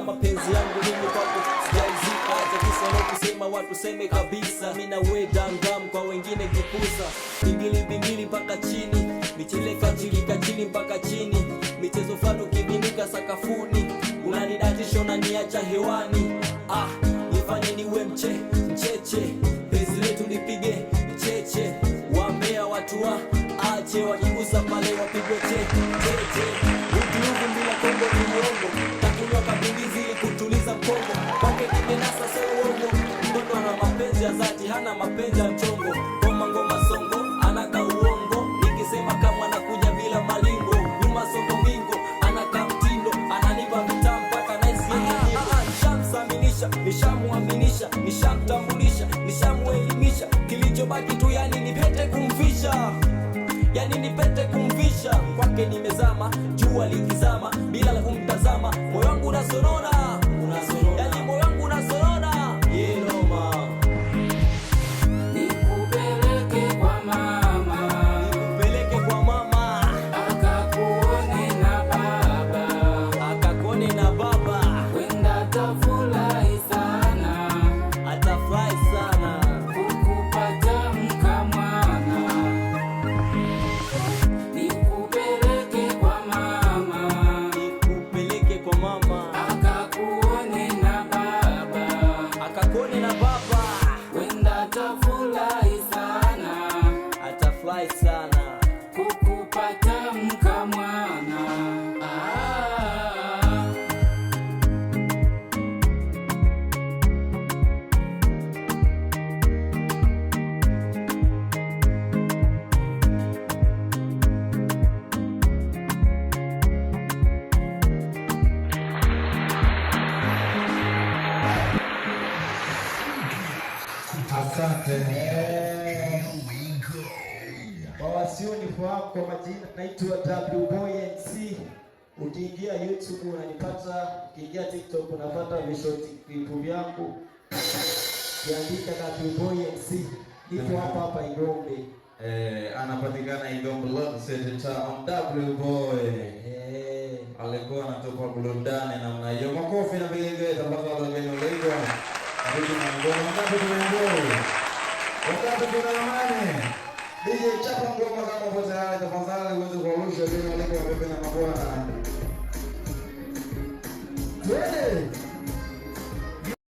mapenzi yangu mimi kwako sijaizika. Acha kusema watu seme kabisa, mimi na wewe dangam kwa wengine kipusa. Bingili bingili mpaka chini, micheleka jilika chini mpaka chini, michezo fano kibinika sakafuni, unanidatisha unaniacha hewani. Nifanye niwe mcheche, penzi letu lipige cheche, waambia watu ache wakigusa pale wapigwe cheche. Ukiuvu bila kombo ni uongo, takunywa kabingizi ili kutuliza mkongo. Kwake nimenasa sio uongo, mtoto ana mapenzi ya dhati, hana mapenzi ya mchongo. Ngoma songo, anaka uongo, nikisema kama anakuja bila malingo. Nyuma songo mingo, anaka mtindo, ananipa vitamu mpaka naisi yenyewe. Nishamsaminisha, nishamuaminisha, nishamtambulisha, nishamuelimisha. Kilichobaki tu yani nipete kumvisha, yani nipete kumvisha. Kwake nimezama, jua likizama, bila kumtazama moyo wangu unasonona, yani moyo wangu unasonona. Noma. Nikupeleke kwa mama, nikupeleke kwa mama, akakuone na baba, akakuone na baba. wenda atafurahi sana, atafurahi sana kukupata mkamwana. Nikupeleke kwa mama, nikupeleke kwa mama, akakuone na baba, akakuone na baba. wenda atafurahi sana, atafurahi sana kukupata mkamwana. Asante. Kwa wasionifahamu kwa majina, naitwa WBoyNC. Ukiingia YouTube unanipata, ukiingia TikTok unapata vishort clip vyangu. Kiandika WBoyNC. Niko hapa Igombe. Anapatikana Igombe Lodge City Town. WBoy. Alikuwa anatupa burudani namna hiyo. Makofi na vigelegele tafadhali wageni walio. Hivi na ngoma ngapi tumeondoa? Wakati tunaamani. DJ chapa ngoma kama uko tayari tafadhali uweze kuwarusha bila malipo ya pepe na mabwana. Twende.